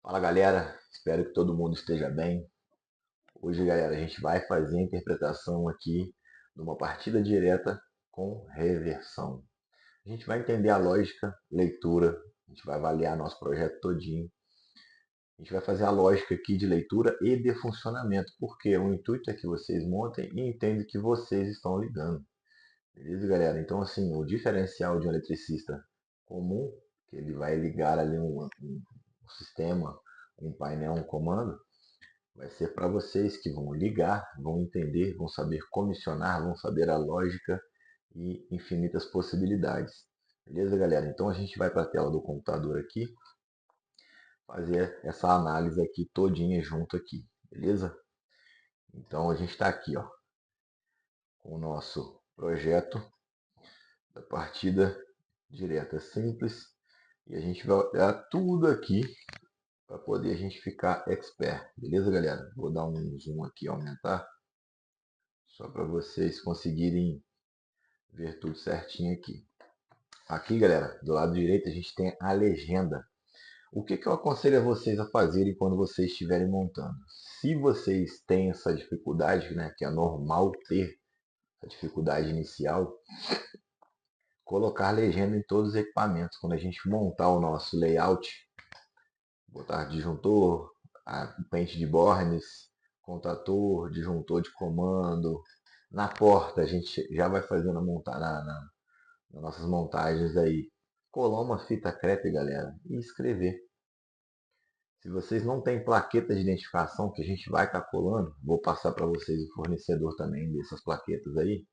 Fala galera, espero que todo mundo esteja bem. Hoje, galera, a gente vai fazer a interpretação aqui de uma partida direta com reversão. A gente vai entender a lógica, leitura, a gente vai avaliar nosso projeto todinho. A gente vai fazer a lógica aqui de leitura e de funcionamento, porque o intuito é que vocês montem e entendam que vocês estão ligando. Beleza, galera? Então, assim, o diferencial de um eletricista comum, que ele vai ligar ali um sistema, um painel, um comando, vai ser para vocês que vão ligar, vão entender, vão saber comissionar, vão saber a lógica e infinitas possibilidades. Beleza, galera? Então a gente vai para a tela do computador aqui, fazer essa análise aqui todinha junto aqui, beleza? Então a gente está aqui, ó, com o nosso projeto da partida direta simples e a gente vai olhar tudo aqui para poder a gente ficar expert, beleza, galera? Vou dar um zoom aqui, aumentar, só para vocês conseguirem ver tudo certinho aqui. Aqui, galera, do lado direito a gente tem a legenda. O que eu aconselho a vocês a fazerem quando vocês estiverem montando? Se vocês têm essa dificuldade, né, que é normal ter essa dificuldade inicial, colocar legenda em todos os equipamentos. Quando a gente montar o nosso layout, botar disjuntor, pente de bornes, contator, disjuntor de comando. Na porta a gente já vai fazendo a montar nas nossas montagens aí. Colar uma fita crepe, galera, e escrever. Se vocês não têm plaqueta de identificação que a gente vai estar colando, vou passar para vocês o fornecedor também dessas plaquetas aí.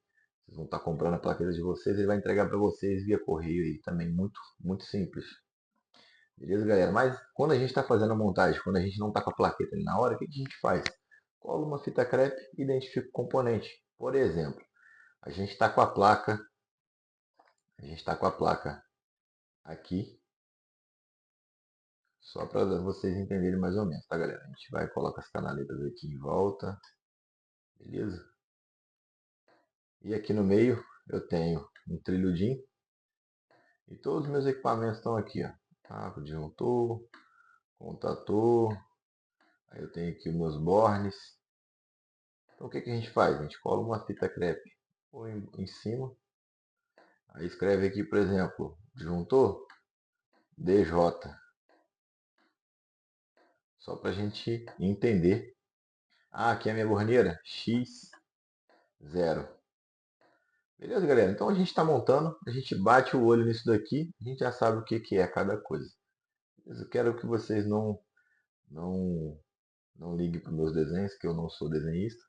Vocês vão estar comprando a plaqueta de vocês, ele vai entregar para vocês via correio aí também, muito simples. Beleza, galera? Mas quando a gente está fazendo a montagem, quando a gente não está com a plaqueta ali na hora, o que a gente faz? Cola uma fita crepe e identifica o componente. Por exemplo, a gente está com a placa, a gente está com a placa aqui, só para vocês entenderem mais ou menos, tá, galera? A gente vai colocar as canaletas aqui em volta, beleza? E aqui no meio eu tenho um trilho DIN e todos os meus equipamentos estão aqui, ó. Tá? O disjuntor, contator, aí eu tenho aqui os meus bornes. Então o que a gente faz? A gente cola uma fita crepe ou em cima, aí escreve aqui, por exemplo, disjuntor DJ, só para a gente entender. Ah, aqui é a minha borneira X0. Beleza, galera? Então a gente está montando, a gente bate o olho nisso daqui, a gente já sabe o que é cada coisa. Eu quero que vocês não, não liguem para os meus desenhos, que eu não sou desenhista,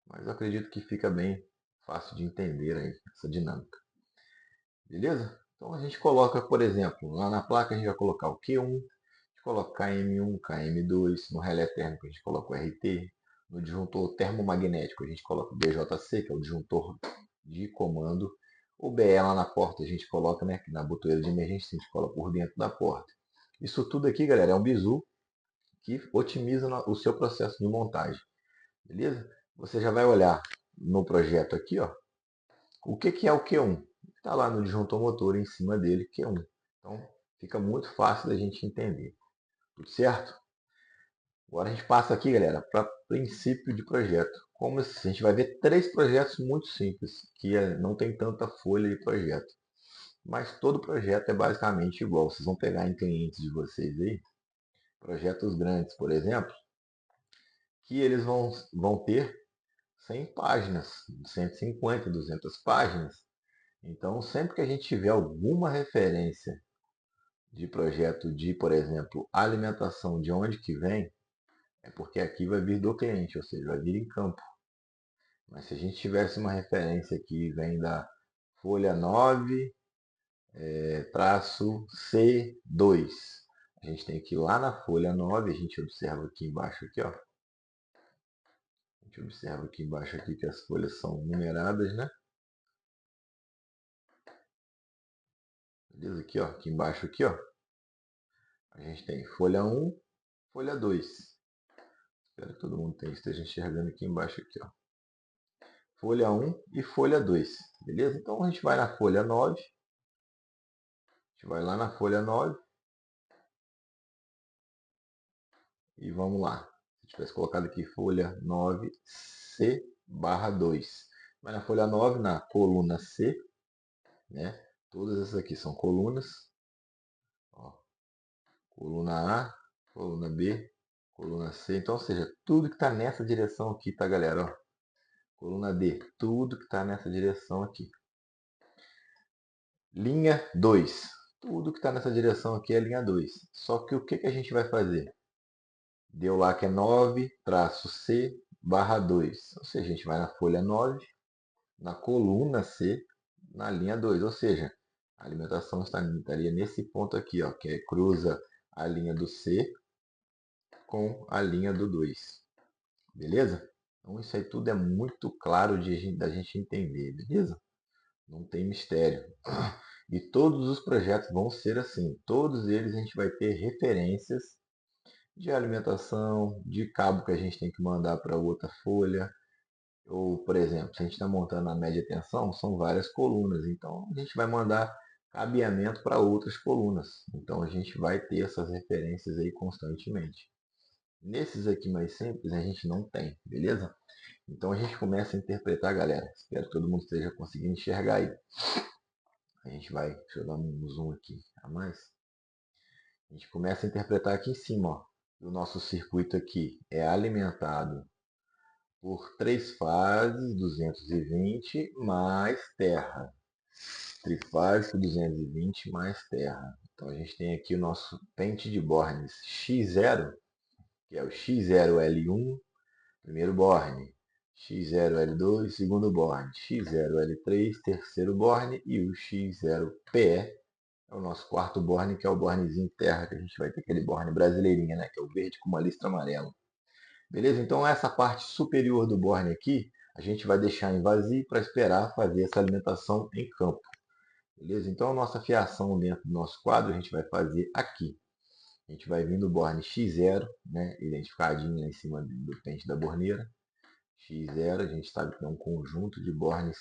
mas eu acredito que fica bem fácil de entender aí essa dinâmica. Beleza? Então a gente coloca, por exemplo, lá na placa a gente vai colocar o Q1, a gente coloca KM1, KM2, no relé térmico a gente coloca o RT, no disjuntor termomagnético a gente coloca o BJC, que é o disjuntor de comando. O BE lá na porta a gente coloca, né, na botoeira de emergência a gente coloca por dentro da porta. Isso tudo aqui, galera, é um bizu que otimiza o seu processo de montagem. Beleza? Você já vai olhar no projeto aqui, ó, o que é o Q1. Está lá no disjuntor motor em cima dele, Q1. Então, fica muito fácil da gente entender. Tudo certo? Agora a gente passa aqui, galera, para princípio de projeto. Como assim? A gente vai ver três projetos muito simples, que não tem tanta folha de projeto. Mas todo projeto é basicamente igual. Vocês vão pegar em clientes de vocês aí, projetos grandes, por exemplo, que eles vão ter 100 páginas, 150, 200 páginas. Então, sempre que a gente tiver alguma referência de projeto de, por exemplo, alimentação, de onde que vem, é porque aqui vai vir do cliente, ou seja, vai vir em campo. Mas se a gente tivesse uma referência que vem da folha 9, traço C2, a gente tem que ir lá na folha 9, a gente observa aqui embaixo, aqui, ó. A gente observa aqui embaixo aqui que as folhas são numeradas, né? Beleza? Aqui, ó, aqui embaixo aqui, ó. A gente tem folha 1, folha 2. Espero que todo mundo esteja enxergando aqui embaixo aqui, ó. Folha 1 e folha 2. Beleza? Então a gente vai na folha 9. A gente vai lá na folha 9. E vamos lá. Se eu tivesse colocado aqui folha 9C/2. Mas na folha 9, na coluna C, né? Todas essas aqui são colunas. Ó, coluna A, coluna B, coluna C. Então, ou seja, tudo que está nessa direção aqui, tá, galera? Ó, coluna D, tudo que está nessa direção aqui. Linha 2. Tudo que está nessa direção aqui é linha 2. Só que o que a gente vai fazer? Deu lá que é 9-C/2. Ou seja, a gente vai na folha 9, na coluna C, na linha 2. Ou seja, a alimentação estaria nesse ponto aqui, ó, que cruza a linha do C com a linha do 2. Beleza? Então isso aí tudo é muito claro da gente entender, beleza? Não tem mistério. E todos os projetos vão ser assim. Todos eles a gente vai ter referências de alimentação, de cabo que a gente tem que mandar para outra folha. Ou, por exemplo, se a gente está montando a média tensão, são várias colunas. Então a gente vai mandar cabeamento para outras colunas. Então a gente vai ter essas referências aí constantemente. Nesses aqui mais simples a gente não tem, beleza? Então a gente começa a interpretar, galera. Espero que todo mundo esteja conseguindo enxergar aí. A gente vai, deixa eu dar um zoom aqui a mais. A gente começa a interpretar aqui em cima, ó. O nosso circuito aqui é alimentado por 3 fases, 220 mais terra. Trifásico 220 mais terra. Então a gente tem aqui o nosso pente de bornes X0, que é o X0L1, primeiro borne, X0L2, segundo borne, X0L3, terceiro borne e o X0PE é o nosso quarto borne, que é o bornezinho terra, que a gente vai ter aquele borne brasileirinha, né, que é o verde com uma listra amarela. Beleza? Então essa parte superior do borne aqui, a gente vai deixar em vazio para esperar fazer essa alimentação em campo. Beleza? Então a nossa fiação dentro do nosso quadro a gente vai fazer aqui. A gente vai vir do borne X0, né, identificadinho lá em cima do pente da borneira. X0, a gente sabe que é um conjunto de bornes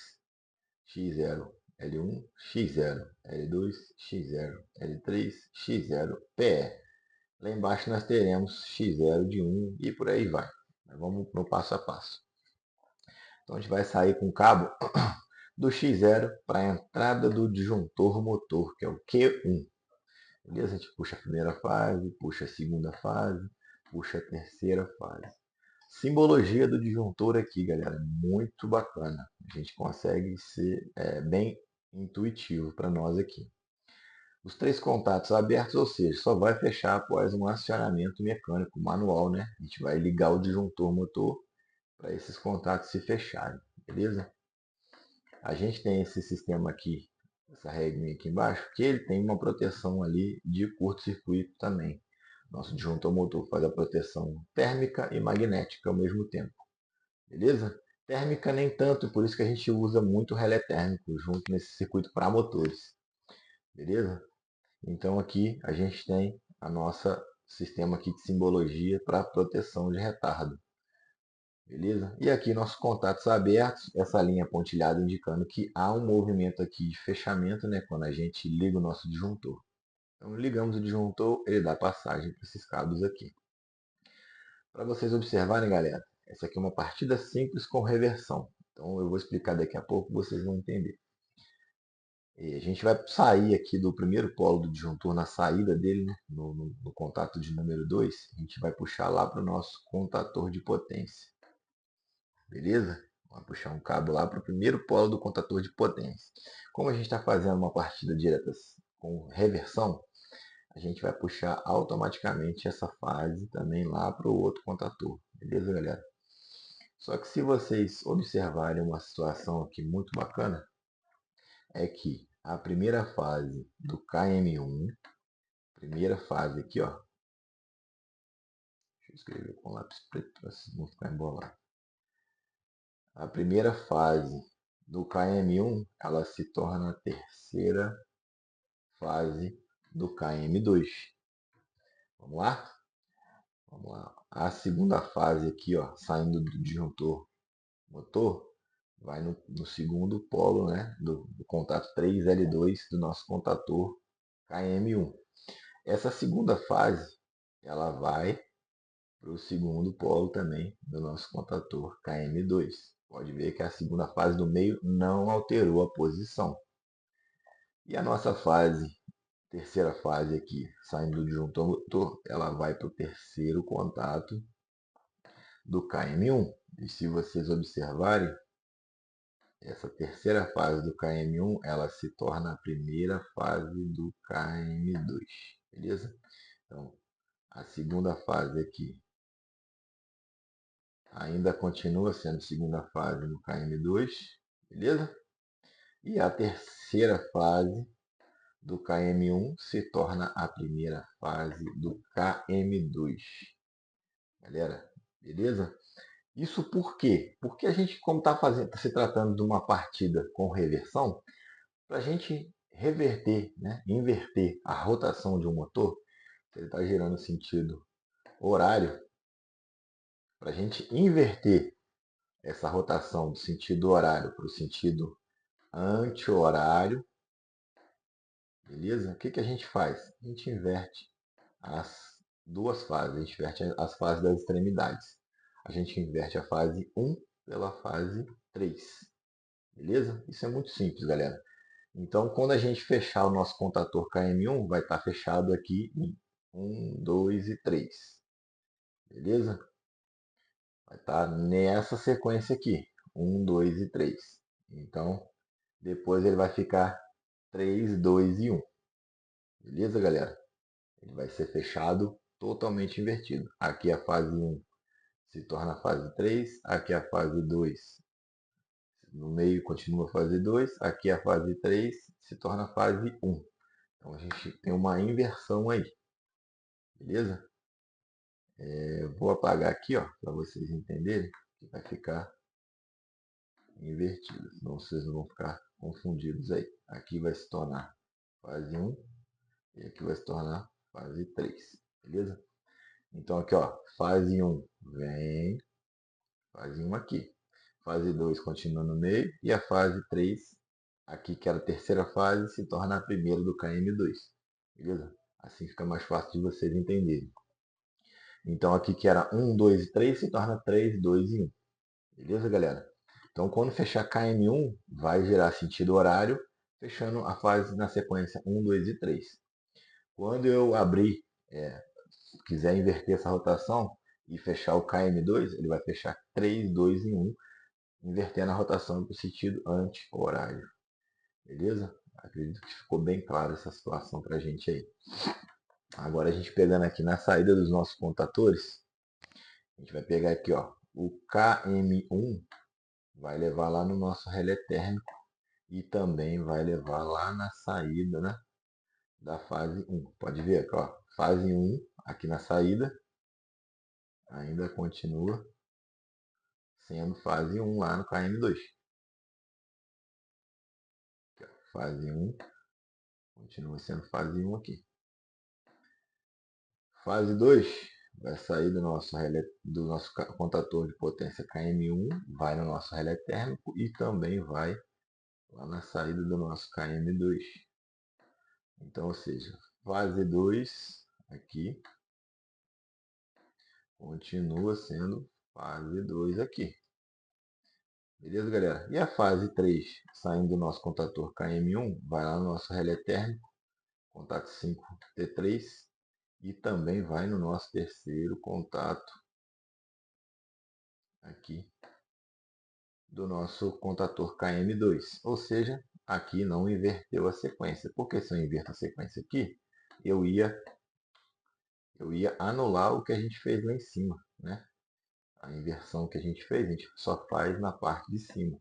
X0, L1, X0, L2, X0, L3, X0, PE. Lá embaixo nós teremos X0 de 1 e por aí vai. Vamos no passo a passo. Então a gente vai sair com o cabo do X0 para a entrada do disjuntor motor, que é o Q1. Beleza? A gente puxa a primeira fase, puxa a segunda fase, puxa a terceira fase. Simbologia do disjuntor aqui, galera, muito bacana. A gente consegue ser bem intuitivo para nós aqui. Os 3 contatos abertos, ou seja, só vai fechar após um acionamento mecânico manual, né? A gente vai ligar o disjuntor motor para esses contatos se fecharem, beleza? A gente tem esse sistema aqui, essa regrinha aqui embaixo, que ele tem uma proteção ali de curto-circuito também. Nosso disjuntor motor faz a proteção térmica e magnética ao mesmo tempo. Beleza? Térmica nem tanto, por isso que a gente usa muito relé térmico junto nesse circuito para motores. Beleza? Então aqui a gente tem a nossa sistema aqui de simbologia para proteção de retardo. Beleza? E aqui nossos contatos abertos, essa linha pontilhada indicando que há um movimento aqui de fechamento, né, quando a gente liga o nosso disjuntor. Então ligamos o disjuntor, ele dá passagem para esses cabos aqui. Para vocês observarem, galera, essa aqui é uma partida simples com reversão. Então eu vou explicar daqui a pouco, vocês vão entender. E a gente vai sair aqui do primeiro polo do disjuntor na saída dele, né, no contato de número 2, a gente vai puxar lá para o nosso contator de potência. Beleza? Vamos puxar um cabo lá para o primeiro polo do contator de potência. Como a gente está fazendo uma partida direta com reversão, a gente vai puxar automaticamente essa fase também lá para o outro contator. Beleza, galera? Só que se vocês observarem uma situação aqui muito bacana, é que a primeira fase do KM1, primeira fase aqui, ó. Deixa eu escrever com lápis preto para não ficar embolado. A primeira fase do KM1, ela se torna a terceira fase do KM2. Vamos lá? Vamos lá. A segunda fase aqui, ó, saindo do disjuntor motor, vai no segundo polo, né, do contato 3L2 do nosso contator KM1. Essa segunda fase, ela vai para o segundo polo também do nosso contator KM2. Pode ver que a segunda fase do meio não alterou a posição. E a nossa terceira fase aqui, saindo do junto ao motor, ela vai para o terceiro contato do KM1. E se vocês observarem, essa terceira fase do KM1, ela se torna a primeira fase do KM2, beleza? Então, a segunda fase aqui ainda continua sendo segunda fase no KM2, beleza? E a terceira fase do KM1 se torna a primeira fase do KM2. Galera, beleza? Isso por quê? Porque a gente, como está se tratando de uma partida com reversão, para a gente reverter, né, inverter a rotação de um motor, se ele está girando sentido horário, para a gente inverter essa rotação do sentido horário para o sentido anti-horário, beleza? O que a gente faz? A gente inverte as duas fases, a gente inverte as fases das extremidades. A gente inverte a fase 1 pela fase 3, beleza? Isso é muito simples, galera. Então, quando a gente fechar o nosso contator KM1, vai estar fechado aqui em 1, 2 e 3, beleza? Vai estar nessa sequência aqui, 1, 2 e 3. Então, depois ele vai ficar 3, 2 e 1. Beleza, galera? Ele vai ser fechado totalmente invertido. Aqui a fase 1 se torna a fase 3, aqui a fase 2 no meio continua a fase 2, aqui a fase 3 se torna a fase 1. Então a gente tem uma inversão aí. Beleza? Vou apagar aqui, ó, para vocês entenderem que vai ficar invertido. Senão vocês não vão ficar confundidos aí. Aqui vai se tornar fase 1 e aqui vai se tornar fase 3. Beleza? Então aqui, ó, fase 1 vem, fase 1 aqui. Fase 2 continua no meio e a fase 3, aqui que era a terceira fase, se torna a primeira do KM2. Beleza? Assim fica mais fácil de vocês entenderem. Então aqui que era 1, 2 e 3 se torna 3, 2 e 1. Beleza, galera? Então quando fechar KM1, vai gerar sentido horário, fechando a fase na sequência 1, 2 e 3. Quando eu abrir, quiser inverter essa rotação e fechar o KM2, ele vai fechar 3, 2 e 1, invertendo a rotação para o sentido anti-horário. Beleza? Acredito que ficou bem clara essa situação para a gente aí. Agora a gente pegando aqui na saída dos nossos contatores, a gente vai pegar aqui, ó, o KM1 vai levar lá no nosso relé térmico e também vai levar lá na saída, né, da fase 1. Pode ver aqui, ó, fase 1 aqui na saída ainda continua sendo fase 1 lá no KM2. Aqui, ó, fase 1 continua sendo fase 1 aqui. Fase 2 vai sair do nosso contator de potência KM1, vai no nosso relé térmico e também vai lá na saída do nosso KM2. Então, ou seja, fase 2 aqui continua sendo fase 2 aqui. Beleza, galera? E a fase 3, saindo do nosso contator KM1, vai lá no nosso relé térmico, contato 5T3, e também vai no nosso terceiro contato aqui do nosso contator KM2. Ou seja, aqui não inverteu a sequência. Porque se eu inverto a sequência aqui, eu ia anular o que a gente fez lá em cima, né? A inversão que a gente fez, a gente só faz na parte de cima.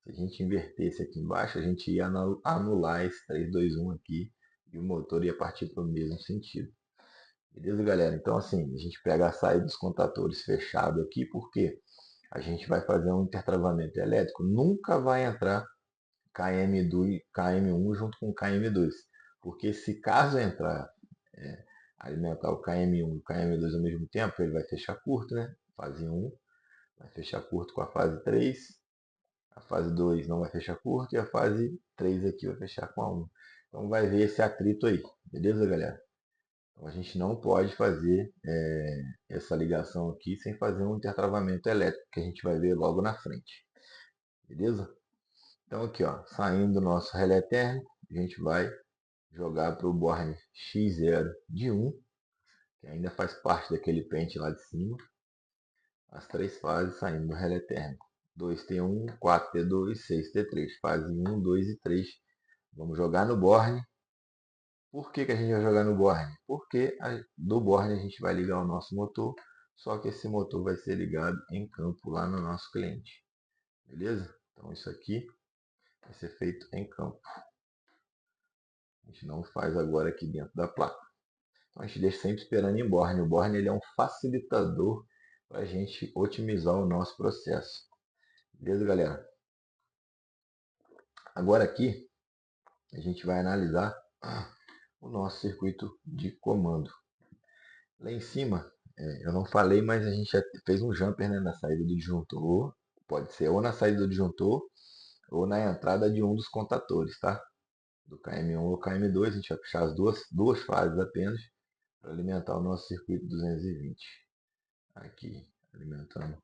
Se a gente invertesse aqui embaixo, a gente ia anular esse 3, 2, 1 aqui e o motor ia partir para o mesmo sentido. Beleza, galera? Então, assim, a gente pega a saída dos contatores fechado aqui, porque a gente vai fazer um intertravamento elétrico, nunca vai entrar KM1 junto com KM2. Porque se caso entrar, alimentar o KM1 e o KM2 ao mesmo tempo, ele vai fechar curto, né? Fase 1 vai fechar curto com a fase 3, a fase 2 não vai fechar curto e a fase 3 aqui vai fechar com a 1. Então vai ver esse atrito aí, beleza, galera? Então a gente não pode fazer essa ligação aqui sem fazer um intertravamento elétrico, que a gente vai ver logo na frente. Beleza? Então aqui, ó, saindo do nosso relé térmico, a gente vai jogar para o borne X0 de 1, que ainda faz parte daquele pente lá de cima. As três fases saindo do relé térmico. 2T1, 4T2, 6T3. Fase 1, 2 e 3. Vamos jogar no borne. Por que a gente vai jogar no borne? Porque do borne a gente vai ligar o nosso motor, só que esse motor vai ser ligado em campo lá no nosso cliente. Beleza? Então isso aqui vai ser feito em campo. A gente não faz agora aqui dentro da placa. Então a gente deixa sempre esperando em borne. O borne ele é um facilitador para a gente otimizar o nosso processo. Beleza, galera? Agora aqui a gente vai analisar o nosso circuito de comando. Lá em cima, eu não falei, mas a gente já fez um jumper, né, na saída do disjuntor. Pode ser ou na saída do disjuntor ou na entrada de um dos contatores, tá? Do KM1 ou KM2, a gente vai puxar as duas fases apenas para alimentar o nosso circuito 220. Aqui, alimentando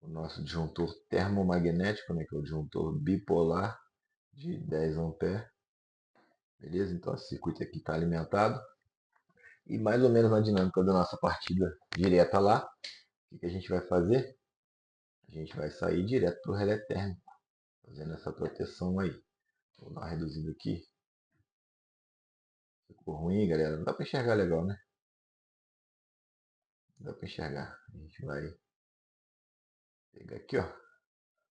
o nosso disjuntor termomagnético, né, que é o disjuntor bipolar de 10 amperes. Beleza? Então, esse circuito aqui está alimentado. E mais ou menos na dinâmica da nossa partida direta lá, o que a gente vai fazer? A gente vai sair direto para o relé térmico, fazendo essa proteção aí. Vou dar uma reduzida aqui. Ficou ruim, galera. Não dá para enxergar legal, né? Não dá para enxergar. A gente vai pegar aqui, ó.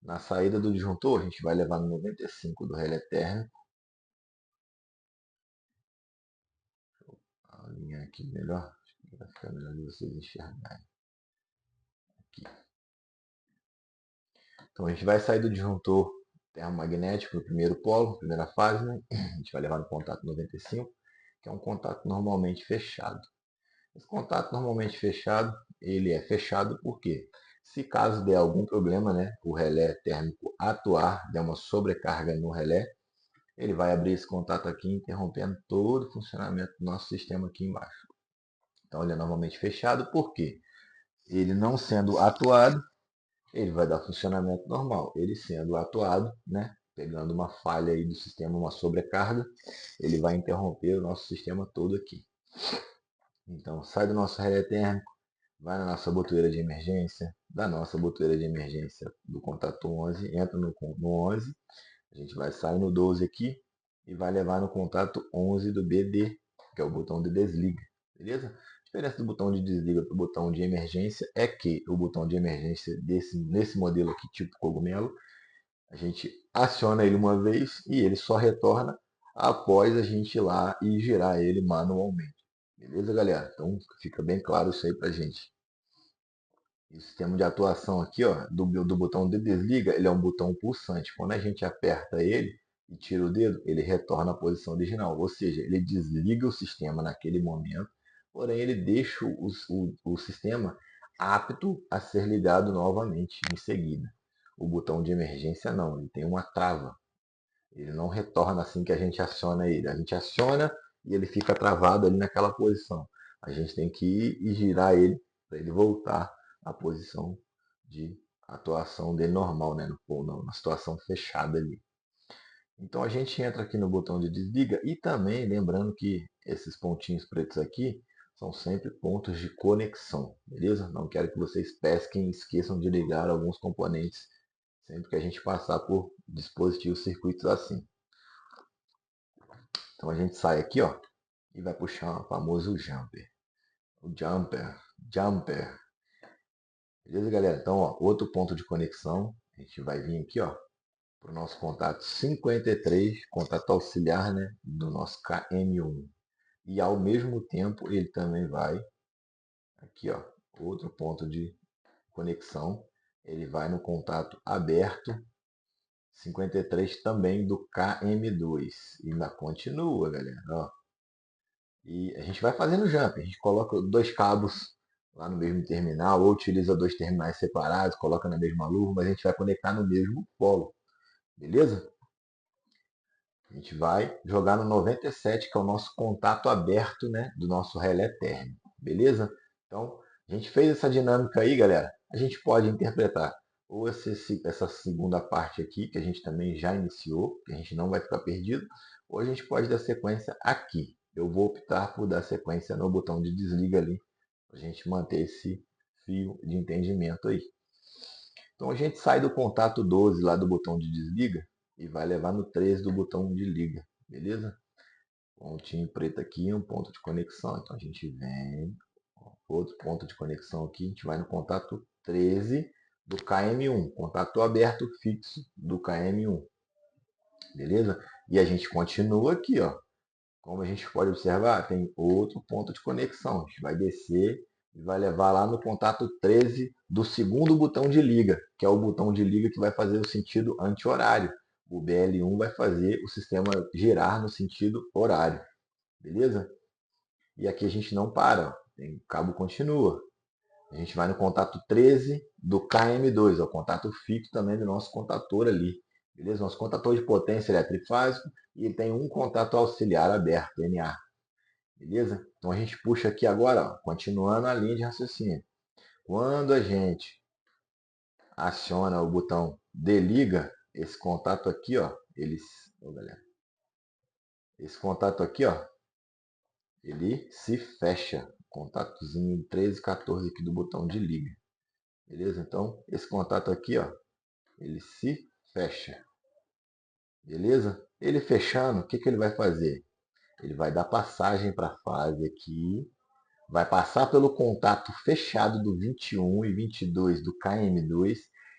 Na saída do disjuntor, a gente vai levar no 95 do relé térmico. Vou alinhar aqui melhor. Acho que vai ficar melhor de vocês enxergarem. Aqui. Então a gente vai sair do disjuntor termomagnético no primeiro polo, primeira fase, né? A gente vai levar no contato 95, que é um contato normalmente fechado. Esse contato normalmente fechado, ele é fechado porque se caso der algum problema, né, o relé térmico atuar, der uma sobrecarga no relé, ele vai abrir esse contato aqui, interrompendo todo o funcionamento do nosso sistema aqui embaixo. Então ele é normalmente fechado porque ele não sendo atuado, ele vai dar funcionamento normal. Ele sendo atuado, né, pegando uma falha aí do sistema, uma sobrecarga, ele vai interromper o nosso sistema todo aqui. Então sai do nosso relé térmico, vai na nossa botoeira de emergência, da nossa botoeira de emergência do contato 11, entra no 11, a gente vai sair no 12 aqui e vai levar no contato 11 do BD, que é o botão de desliga, beleza? A diferença do botão de desliga para o botão de emergência é que o botão de emergência nesse modelo aqui, tipo cogumelo, a gente aciona ele uma vez e ele só retorna após a gente ir lá e girar ele manualmente. Beleza, galera? Então fica bem claro isso aí pra gente. O sistema de atuação aqui, ó, do botão de desliga, ele é um botão pulsante. Quando a gente aperta ele e tira o dedo, ele retorna à posição original. Ou seja, ele desliga o sistema naquele momento, porém ele deixa o sistema apto a ser ligado novamente em seguida. O botão de emergência não, ele tem uma trava. Ele não retorna assim que a gente aciona ele. A gente aciona e ele fica travado ali naquela posição. A gente tem que ir e girar ele para ele voltar à posição de atuação dele normal, né? Na situação fechada ali. Então a gente entra aqui no botão de desliga e também lembrando que esses pontinhos pretos aqui são sempre pontos de conexão, beleza? Não quero que vocês pesquem e esqueçam de ligar alguns componentes sempre que a gente passar por dispositivos circuitos assim. Então a gente sai aqui, ó, e vai puxar o famoso jumper. O jumper. Beleza, galera? Então, ó, outro ponto de conexão. A gente vai vir aqui, ó, para o nosso contato 53, contato auxiliar, né, do nosso KM1. E ao mesmo tempo ele também vai aqui, ó, outro ponto de conexão. Ele vai no contato aberto 53 também do KM2. E ainda continua, galera, ó. E a gente vai fazendo jump. A gente coloca dois cabos lá no mesmo terminal, ou utiliza dois terminais separados, coloca na mesma luva, mas a gente vai conectar no mesmo polo. Beleza? A gente vai jogar no 97, que é o nosso contato aberto, né, do nosso relé térmico, beleza? Então, a gente fez essa dinâmica aí, galera. A gente pode interpretar ou essa segunda parte aqui, que a gente também já iniciou, que a gente não vai ficar perdido, ou a gente pode dar sequência aqui. Eu vou optar por dar sequência no botão de desliga ali, para a gente manter esse fio de entendimento aí. Então a gente sai do contato 12 lá do botão de desliga e vai levar no 13 do botão de liga, beleza? Pontinho preto aqui, um ponto de conexão. Então a gente vem, outro ponto de conexão aqui, a gente vai no contato 13 do KM1, contato aberto fixo do KM1, beleza? E a gente continua aqui, ó. Como a gente pode observar, tem outro ponto de conexão. A gente vai descer e vai levar lá no contato 13 do segundo botão de liga, que é o botão de liga que vai fazer o sentido anti-horário. O BL1 vai fazer o sistema girar no sentido horário, beleza? E aqui a gente não para, tem, o cabo continua. A gente vai no contato 13 do KM2, é o contato fixo também do nosso contator ali. Beleza? Nosso contator de potência é trifásico e ele tem um contato auxiliar aberto, NA. Beleza? Então a gente puxa aqui agora, ó, continuando a linha de raciocínio. Quando a gente aciona o botão desliga, esse contato aqui, ó, galera, esse contato aqui, ó, ele se fecha. Contatozinho 13, 14 aqui do botão de liga. Beleza? Então, esse contato aqui, ó, ele se fecha. Beleza? Ele fechando, o que ele vai fazer? Ele vai dar passagem para a fase aqui, vai passar pelo contato fechado do 21 e 22 do KM2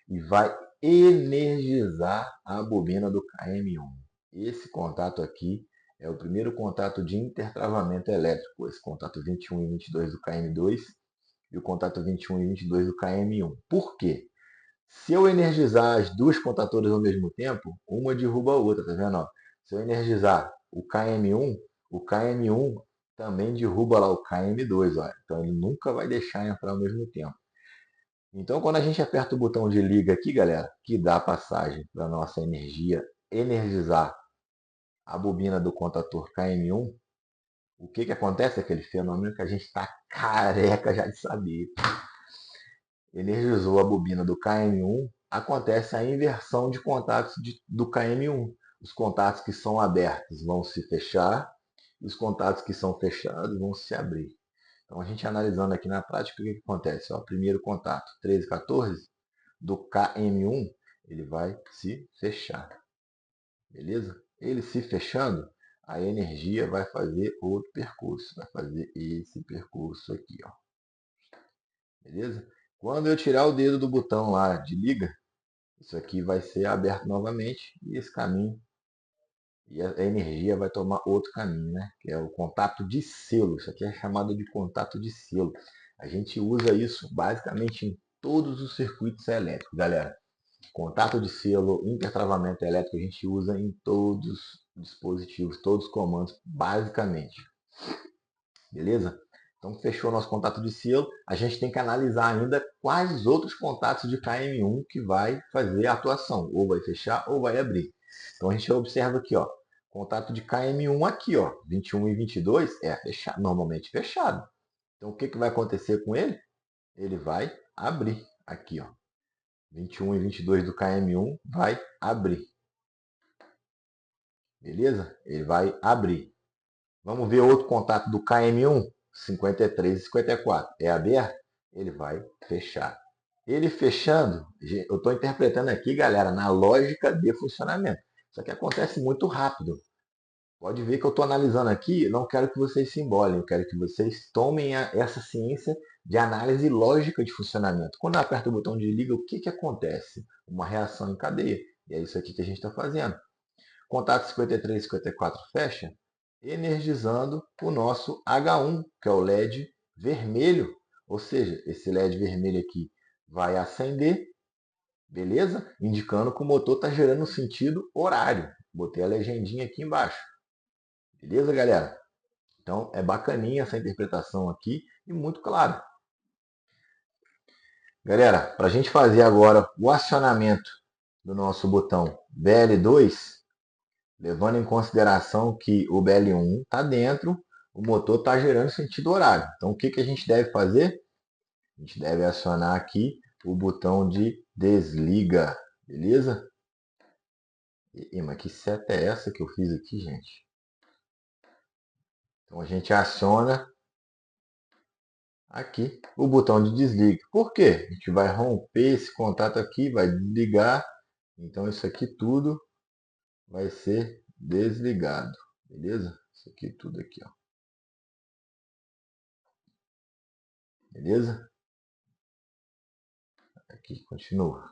e vai energizar a bobina do KM1. Esse contato aqui é o primeiro contato de intertravamento elétrico, esse contato 21 e 22 do KM2 e o contato 21 e 22 do KM1. Por quê? Se eu energizar as duas contatoras ao mesmo tempo, uma derruba a outra, tá vendo? Se eu energizar o KM1 também derruba lá o KM2, ó. Então ele nunca vai deixar entrar ao mesmo tempo. Então quando a gente aperta o botão de liga aqui, galera, que dá passagem para a nossa energia energizar a bobina do contator KM1, o que acontece? Aquele fenômeno que a gente está careca já de saber. Energizou a bobina do KM1, acontece a inversão de contatos do KM1. Os contatos que são abertos vão se fechar, e os contatos que são fechados vão se abrir. Então, a gente analisando aqui na prática, o que acontece? O primeiro contato, 13, 14, do KM1, ele vai se fechar. Beleza? Ele se fechando, a energia vai fazer outro percurso. Vai fazer esse percurso aqui, ó. Beleza? Quando eu tirar o dedo do botão lá de liga, isso aqui vai ser aberto novamente e esse caminho, e a energia vai tomar outro caminho, né? Que é o contato de selo. Isso aqui é chamado de contato de selo. A gente usa isso basicamente em todos os circuitos elétricos, galera. Contato de selo, intertravamento elétrico, a gente usa em todos os dispositivos, todos os comandos, basicamente. Beleza? Então, fechou nosso contato de selo. A gente tem que analisar ainda quais outros contatos de KM1 que vai fazer a atuação. Ou vai fechar ou vai abrir. Então, a gente observa aqui, ó, contato de KM1 aqui, ó, 21 e 22 é fechado, normalmente fechado. Então, o que vai acontecer com ele? Ele vai abrir aqui, ó. 21 e 22 do KM1 vai abrir. Beleza? Ele vai abrir. Vamos ver outro contato do KM1, 53 e 54. É aberto? Ele vai fechar. Ele fechando, eu estou interpretando aqui, galera, na lógica de funcionamento. Isso aqui acontece muito rápido. Pode ver que eu estou analisando aqui, não quero que vocês se embolem, eu quero que vocês tomem essa ciência de análise lógica de funcionamento. Quando eu aperto o botão de liga, o que acontece? Uma reação em cadeia. E é isso aqui que a gente está fazendo. Contato 53 e 54 fecha, energizando o nosso H1, que é o LED vermelho. Ou seja, esse LED vermelho aqui vai acender, beleza? Indicando que o motor está girando no sentido horário. Botei a legendinha aqui embaixo. Beleza, galera? Então, é bacaninha essa interpretação aqui e muito claro. Galera, para a gente fazer agora o acionamento do nosso botão BL2, levando em consideração que o BL1 está dentro, o motor está girando em sentido horário. Então, o que a gente deve fazer? A gente deve acionar aqui o botão de desliga, beleza? Mas que seta é essa que eu fiz aqui, gente? Então, a gente aciona aqui o botão de desliga. Por quê? A gente vai romper esse contato aqui, vai desligar. Então, isso aqui tudo vai ser desligado, beleza? Isso aqui tudo aqui, ó. Beleza? Aqui, continua.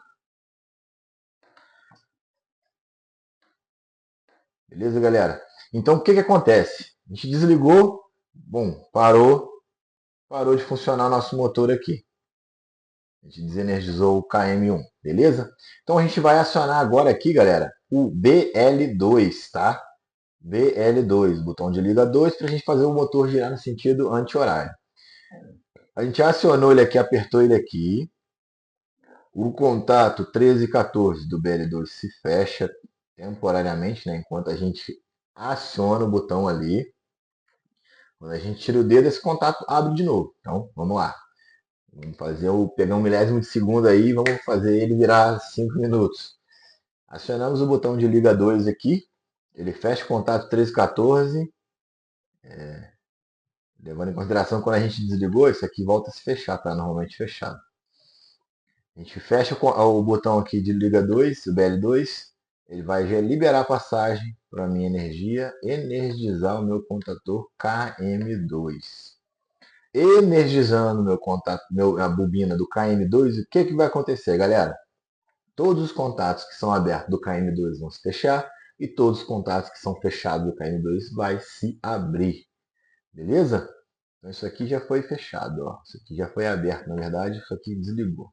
Beleza, galera? Então, o que acontece? A gente desligou, bom, parou de funcionar o nosso motor aqui. A gente desenergizou o KM1, beleza? Então, a gente vai acionar agora aqui, galera, o BL2, tá? BL2, botão de liga 2, para a gente fazer o motor girar no sentido anti-horário. A gente acionou ele aqui, apertou ele aqui. O contato 13 e 14 do BL2 se fecha temporariamente, né, enquanto a gente aciona o botão ali. Quando a gente tira o dedo, esse contato abre de novo. Então, vamos lá. Vamos pegar um milésimo de segundo aí e vamos fazer ele virar 5 minutos. Acionamos o botão de liga 2 aqui. Ele fecha o contato 13 e 14. Levando em consideração quando a gente desligou, isso aqui volta a se fechar, tá? Normalmente fechado. A gente fecha o botão aqui de liga 2, o BL2. Ele vai liberar a passagem para a minha energia, energizar o meu contator KM2. Energizando meu contato, a bobina do KM2, o que vai acontecer, galera? Todos os contatos que são abertos do KM2 vão se fechar e todos os contatos que são fechados do KM2 vai se abrir. Beleza? Então isso aqui já foi fechado, ó. Isso aqui já foi aberto, na verdade, isso aqui desligou.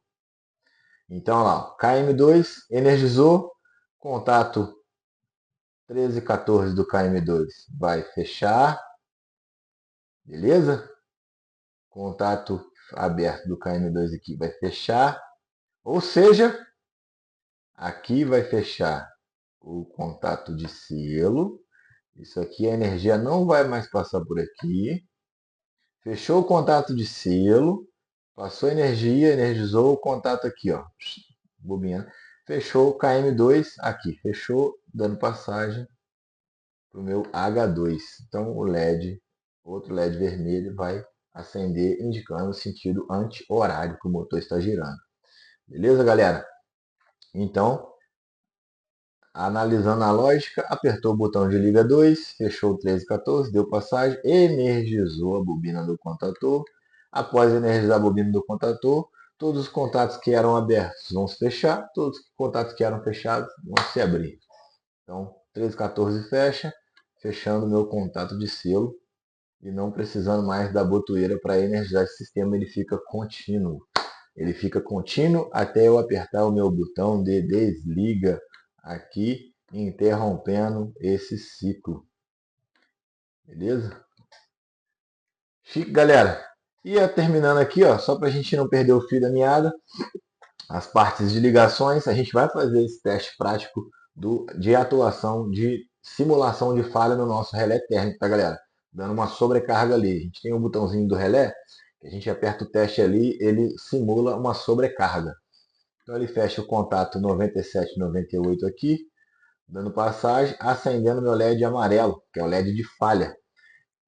Então, lá, KM2 energizou, contato 13 e 14 do KM2 vai fechar, beleza? Contato aberto do KM2 aqui vai fechar, ou seja, aqui vai fechar o contato de selo, isso aqui a energia não vai mais passar por aqui, fechou o contato de selo, passou energia, energizou o contato aqui, ó, bobina. Fechou o KM2 aqui, fechou, dando passagem para o meu H2. Então o LED, outro LED vermelho, vai acender, indicando o sentido anti-horário que o motor está girando. Beleza, galera? Então, analisando a lógica, apertou o botão de liga 2, fechou o 13 e 14, deu passagem, energizou a bobina do contator. Após energizar a bobina do contator, todos os contatos que eram abertos vão se fechar, todos os contatos que eram fechados vão se abrir. Então, 13 e 14 fecha, fechando o meu contato de selo e não precisando mais da botoeira para energizar esse sistema, ele fica contínuo. Ele fica contínuo até eu apertar o meu botão de desliga aqui, interrompendo esse ciclo. Beleza? Chique, galera. E terminando aqui, ó, só para a gente não perder o fio da meada, as partes de ligações, a gente vai fazer esse teste prático de atuação de simulação de falha no nosso relé térmico, tá, galera? Dando uma sobrecarga ali. A gente tem um botãozinho do relé, que a gente aperta o teste ali, ele simula uma sobrecarga. Então ele fecha o contato 97, 98 aqui, dando passagem, acendendo meu LED amarelo, que é o LED de falha.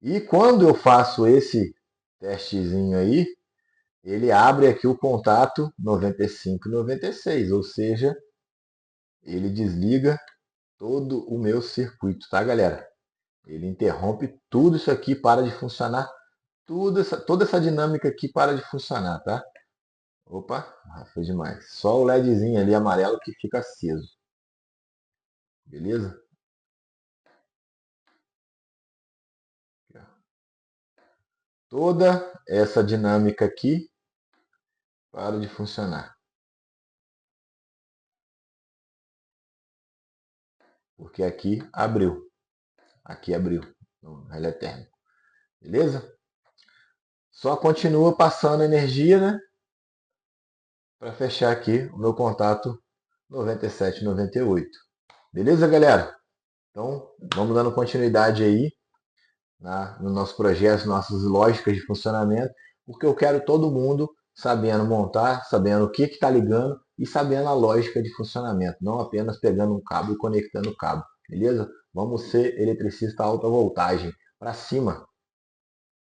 E quando eu faço esse testezinho aí, ele abre aqui o contato 95 e 96, ou seja, ele desliga todo o meu circuito, tá, galera? Ele interrompe tudo isso aqui, para de funcionar, toda essa dinâmica aqui para de funcionar, tá? Opa, foi demais. Só o LEDzinho ali amarelo que fica aceso. Beleza? Toda essa dinâmica aqui para de funcionar. Porque aqui abriu. Aqui abriu no relé térmico. Beleza? Só continua passando energia, né? Para fechar aqui o meu contato 97, 98. Beleza, galera? Então, vamos dando continuidade aí no nosso projeto, nossas lógicas de funcionamento, porque eu quero todo mundo sabendo montar, sabendo o que está ligando e sabendo a lógica de funcionamento, não apenas pegando um cabo e conectando o cabo, beleza? Vamos ser eletricista alta voltagem, para cima!